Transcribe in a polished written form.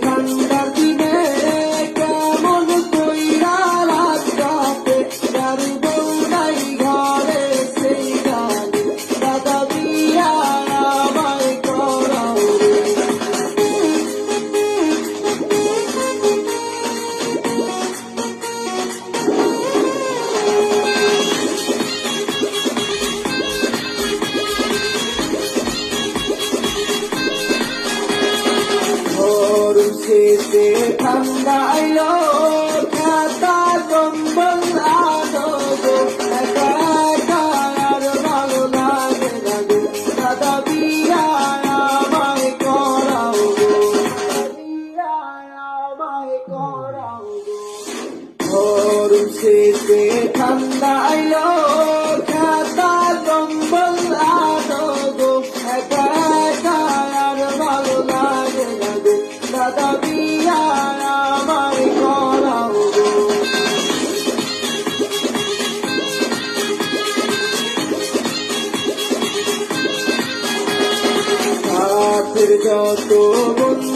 ঠান্ডার দিনে কেমন কইরা রাত কাটে, যার বউ নাই ঘরে সেই গানে দাদা বিয়া আমায় করাও রে। শেষে ঠান্ডা আইলো খাতা কম্বল আনো গো, একা একা আর ভালো লাগে না গো, দাদা বিয়া আমায় করাও গো, বিয়া আমায় করাও গো। ঘর শেষে ঠান্ডা আইলো খাতা কম্বল আনো গো, একা একা আর ভালো লাগে না গো, দাদা বিয়া আমায় করাও গো। রাতের যত বন্ধু